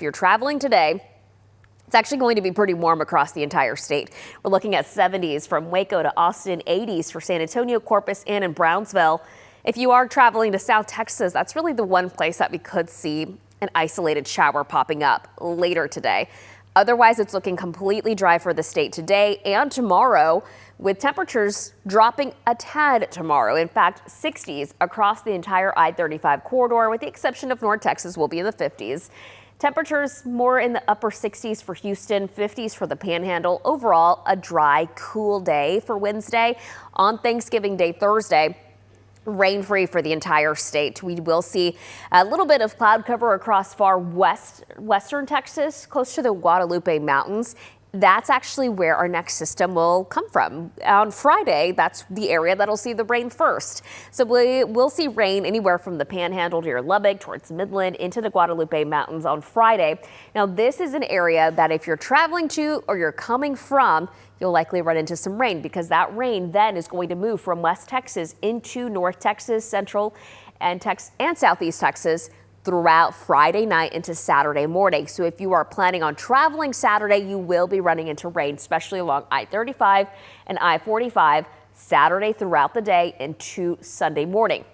If you're traveling today, it's actually going to be pretty warm across the entire state. We're looking at 70s from Waco to Austin, 80s for San Antonio, Corpus, and in Brownsville. If you are traveling to South Texas, that's really the one place that we could see an isolated shower popping up later today. Otherwise, it's looking completely dry for the state today and tomorrow, with temperatures dropping a tad tomorrow. In fact, 60s across the entire I-35 corridor, with the exception of North Texas, will be in the 50s. Temperatures more in the upper 60s for Houston, 50s for the Panhandle. Overall, a dry, cool day for Wednesday. On Thanksgiving Day, Thursday, rain-free for the entire state. We will see a little bit of cloud cover across far western Texas, close to the Guadalupe Mountains. That's actually where our next system will come from. On Friday, that's the area that'll see the rain first. So we'll see rain anywhere from the Panhandle to your Lubbock, towards Midland, into the Guadalupe Mountains on Friday. Now, this is an area that if you're traveling to or you're coming from, you'll likely run into some rain, because that rain then is going to move from West Texas into North Texas, Central and Southeast Texas throughout Friday night into Saturday morning. So if you are planning on traveling Saturday, you will be running into rain, especially along I-35 and I-45 Saturday throughout the day into Sunday morning.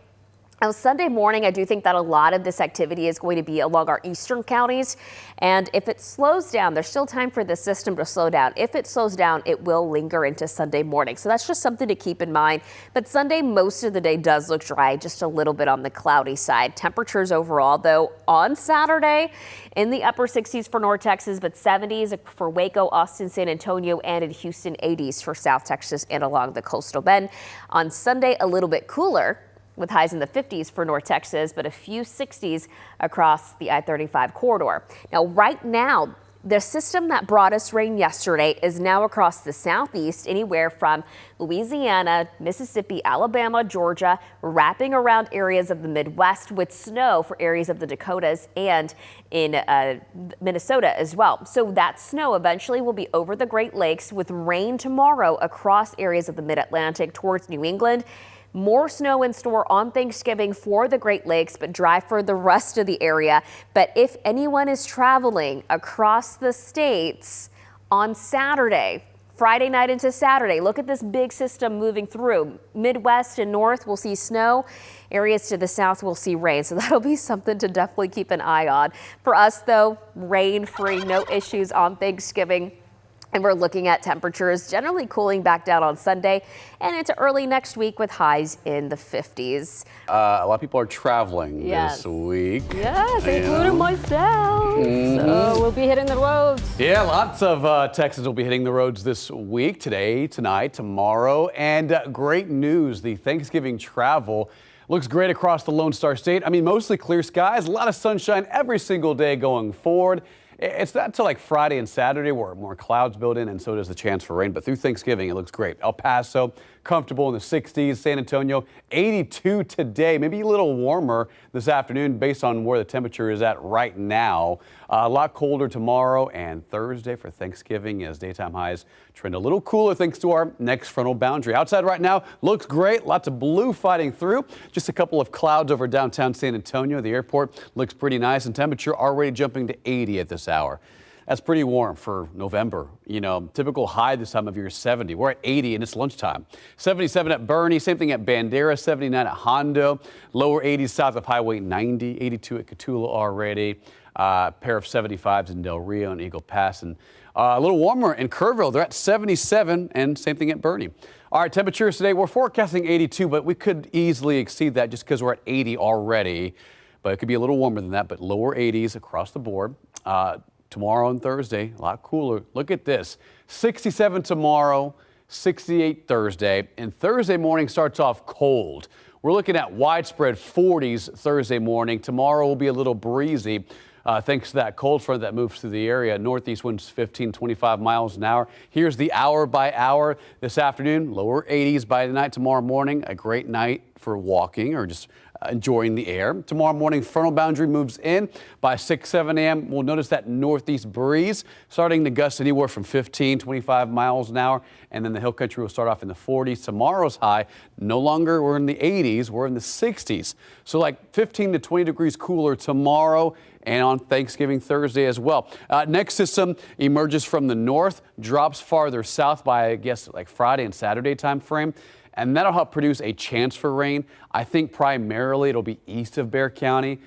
Now, Sunday morning, I do think that a lot of this activity is going to be along our eastern counties. And if it slows down, there's still time for the system to slow down. If it slows down, it will linger into Sunday morning. So that's just something to keep in mind. But Sunday, most of the day does look dry, just a little bit on the cloudy side. Temperatures overall, though, on Saturday in the upper 60s for North Texas, but 70s for Waco, Austin, San Antonio, and in Houston, 80s for South Texas and along the coastal bend. On Sunday, a little bit cooler, with highs in the 50s for North Texas, but a few 60s across the I-35 corridor. Now, right now, the system that brought us rain yesterday is now across the southeast, anywhere from Louisiana, Mississippi, Alabama, Georgia, wrapping around areas of the Midwest, with snow for areas of the Dakotas and in Minnesota as well. So that snow eventually will be over the Great Lakes, with rain tomorrow across areas of the Mid-Atlantic towards New England. More snow in store on Thanksgiving for the Great Lakes, but dry for the rest of the area. But if anyone is traveling across the states on Saturday, Friday night into Saturday, look at this big system moving through. Midwest and north will see snow. Areas to the south will see rain. So that'll be something to definitely keep an eye on. For us, though, rain-free, no issues on Thanksgiving. And we're looking at temperatures generally cooling back down on Sunday and into early next week, with highs in the 50s. A lot of people are traveling this week. Yes, including myself. So we'll be hitting the roads. Yeah, lots of Texans will be hitting the roads this week, today, tonight, tomorrow. And great news, the Thanksgiving travel looks great across the Lone Star State. I mean, mostly clear skies, a lot of sunshine every single day going forward. It's not until like Friday and Saturday where more clouds build in, and so does the chance for rain. But through Thanksgiving, it looks great. El Paso, comfortable in the 60s. San Antonio, 82 today. Maybe a little warmer this afternoon based on where the temperature is at right now. A lot colder tomorrow and Thursday for Thanksgiving, as daytime highs trend a little cooler thanks to our next frontal boundary. Outside right now looks great. Lots of blue fighting through. Just a couple of clouds over downtown San Antonio. The airport looks pretty nice, and temperature already jumping to 80 at this hour. That's pretty warm for November. You know, typical high this time of year is 70. We're at 80 and it's lunchtime. 77 at Bernie, same thing at Bandera, 79 at Hondo, lower 80s south of Highway 90, 82 at Cotulla already, pair of 75s in Del Rio and Eagle Pass, and a little warmer in Kerrville. They're at 77, and same thing at Bernie. All right, temperatures today, we're forecasting 82, but we could easily exceed that just because we're at 80 already. But it could be a little warmer than that, but lower 80s across the board. Tomorrow and Thursday, a lot cooler. Look at this, 67 tomorrow, 68 Thursday, and Thursday morning starts off cold. We're looking at widespread 40s Thursday morning. Tomorrow will be a little breezy thanks to that cold front that moves through the area. Northeast winds 15, 25 miles an hour. Here's the hour by hour this afternoon. Lower 80s by the night tomorrow morning. A great night for walking or just enjoying the air. Tomorrow morning, frontal boundary moves in by 6, 7 a.m. We'll notice that northeast breeze starting to gust anywhere from 15, 25 miles an hour. And then the hill country will start off in the 40s. Tomorrow's high, no longer we're in the 80s, we're in the 60s. So like 15 to 20 degrees cooler tomorrow and on Thanksgiving Thursday as well. Next system emerges from the north, drops farther south by, I guess, like Friday and Saturday time frame. And that'll help produce a chance for rain. I think primarily it'll be east of Bexar County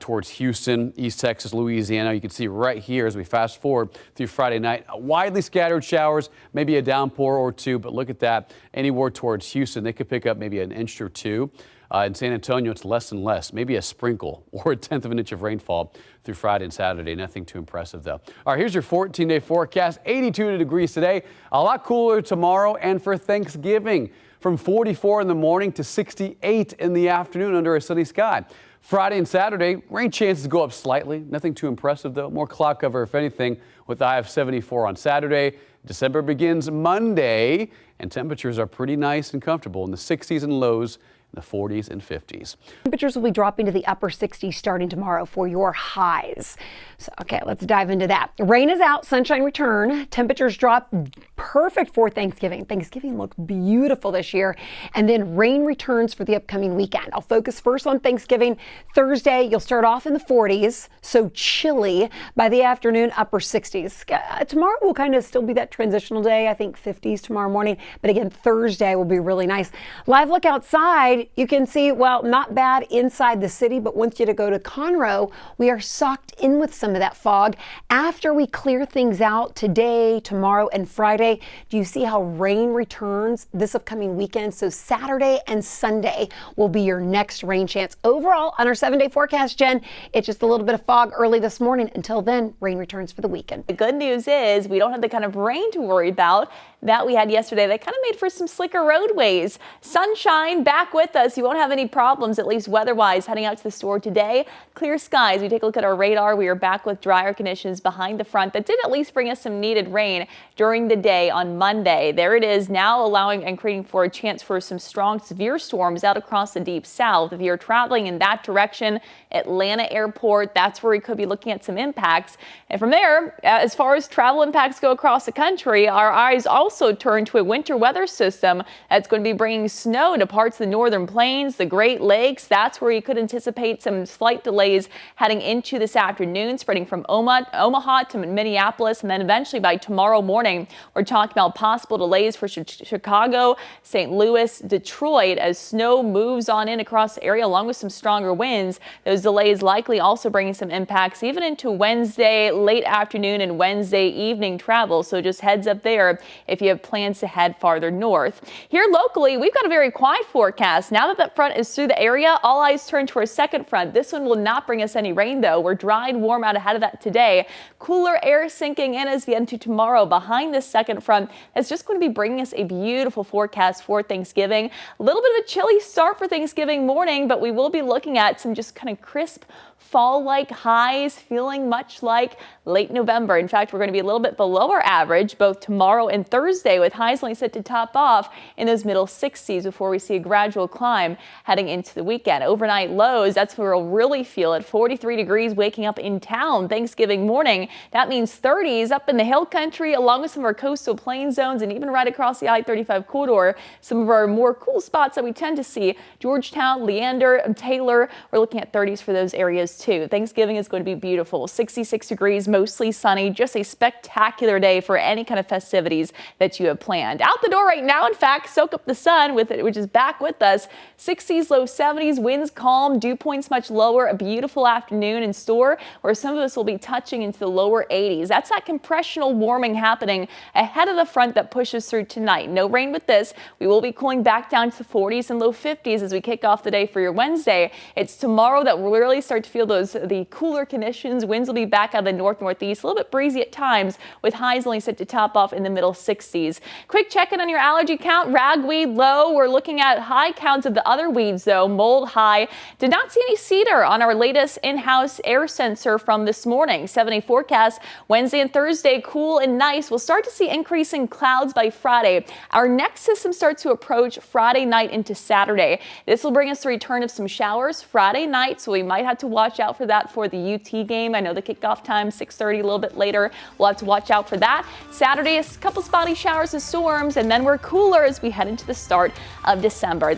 towards Houston, East Texas, Louisiana. You can see right here as we fast forward through Friday night, widely scattered showers, maybe a downpour or two, but look at that. Anywhere towards Houston, they could pick up maybe an inch or two. In San Antonio, it's less and less, maybe a sprinkle or a tenth of an inch of rainfall through Friday and Saturday. Nothing too impressive, though. All right, here's your 14-day forecast. 82 degrees today, a lot cooler tomorrow and for Thanksgiving. From 44 in the morning to 68 in the afternoon under a sunny sky. Friday and Saturday, rain chances go up slightly. Nothing too impressive, though. More cloud cover, if anything, with a high of 74 on Saturday. December begins Monday, and temperatures are pretty nice and comfortable in the 60s and lows in the 40s and 50s. Temperatures will be dropping to the upper 60s starting tomorrow for your highs. So, okay, let's dive into that. Rain is out, sunshine return. Temperatures drop, perfect for Thanksgiving. Thanksgiving looks beautiful this year. And then rain returns for the upcoming weekend. I'll focus first on Thanksgiving. Thursday, you'll start off in the 40s, so chilly. By the afternoon, upper 60s. Tomorrow will kind of still be that transitional day. I think 50s tomorrow morning. But again, Thursday will be really nice. Live look outside. You can see, well, not bad inside the city, but once you go to Conroe, we are socked in with some of that fog. After we clear things out today, tomorrow, and Friday, do you see how rain returns this upcoming weekend? So Saturday and Sunday will be your next rain chance. Overall, on our 7-day forecast, Jen, it's just a little bit of fog early this morning. Until then, rain returns for the weekend. The good news is we don't have the kind of rain to worry about that we had yesterday. That kind of made for some slicker roadways. Sunshine back with us. You won't have any problems, at least weather-wise, heading out to the store today. Clear skies. We take a look at our radar. We are back with drier conditions behind the front that did at least bring us some needed rain during the day on Monday. There it is, now allowing and creating for a chance for some strong, severe storms out across the deep south. If you're traveling in that direction, Atlanta Airport, that's where we could be looking at some impacts. And from there, as far as travel impacts go across the country, our eyes also turn to a winter weather system that's going to be bringing snow to parts of the northern plains, the Great Lakes. That's where you could anticipate some slight delays heading into this afternoon, spreading from Omaha to Minneapolis, and then eventually by tomorrow morning, we're talking about possible delays for Chicago, St. Louis, Detroit, as snow moves on in across the area along with some stronger winds. Those delays likely also bringing some impacts even into Wednesday late afternoon and Wednesday evening travel. So just heads up there if you have plans to head farther north. Here locally, we've got a very quiet forecast. Now that that front is through the area, all eyes turn to our second front. This one will not bring us any rain, though. We're dry and warm out ahead of that today. Cooler air sinking in as we head into tomorrow behind this second front. That's just going to be bringing us a beautiful forecast for Thanksgiving. A little bit of a chilly start for Thanksgiving morning, but we will be looking at some just kind of crisp fall-like highs, feeling much like late November. In fact, we're going to be a little bit below our average both tomorrow and Thursday, with highs only set to top off in those middle 60s before we see a gradual climb heading into the weekend. Overnight lows, that's where we'll really feel it. 43 degrees waking up in town Thanksgiving morning. That means 30s up in the hill country along with some of our coastal plain zones and even right across the I-35 corridor. Some of our more cool spots that we tend to see, Georgetown, Leander, Taylor, we're looking at 30s for those areas too. Thanksgiving is going to be beautiful. 66 degrees, mostly sunny, just a spectacular day for any kind of festivities that you have planned. Out the door right now, in fact, soak up the sun with it, which is back with us. 60s, low 70s, winds calm, dew points much lower. A beautiful afternoon in store where some of us will be touching into the lower 80s. That's that compressional warming happening ahead of the front that pushes through tonight. No rain with this. We will be cooling back down to the 40s and low 50s as we kick off the day for your Wednesday. It's tomorrow that we'll really start to feel feel the cooler conditions. Winds will be back out of the north-northeast, a little bit breezy at times, with highs only set to top off in the middle 60s. Quick check-in on your allergy count. Ragweed low. We're looking at high counts of the other weeds, though. Mold high. Did not see any cedar on our latest in-house air sensor from this morning. 7-day forecast. Wednesday and Thursday, cool and nice. We'll start to see increasing clouds by Friday. Our next system starts to approach Friday night into Saturday. This will bring us the return of some showers Friday night, so we might have to watch out for that for the UT game. I know the kickoff time 6:30, a little bit later. We'll have to watch out for that. Saturday, a couple spotty showers and storms, and then we're cooler as we head into the start of December.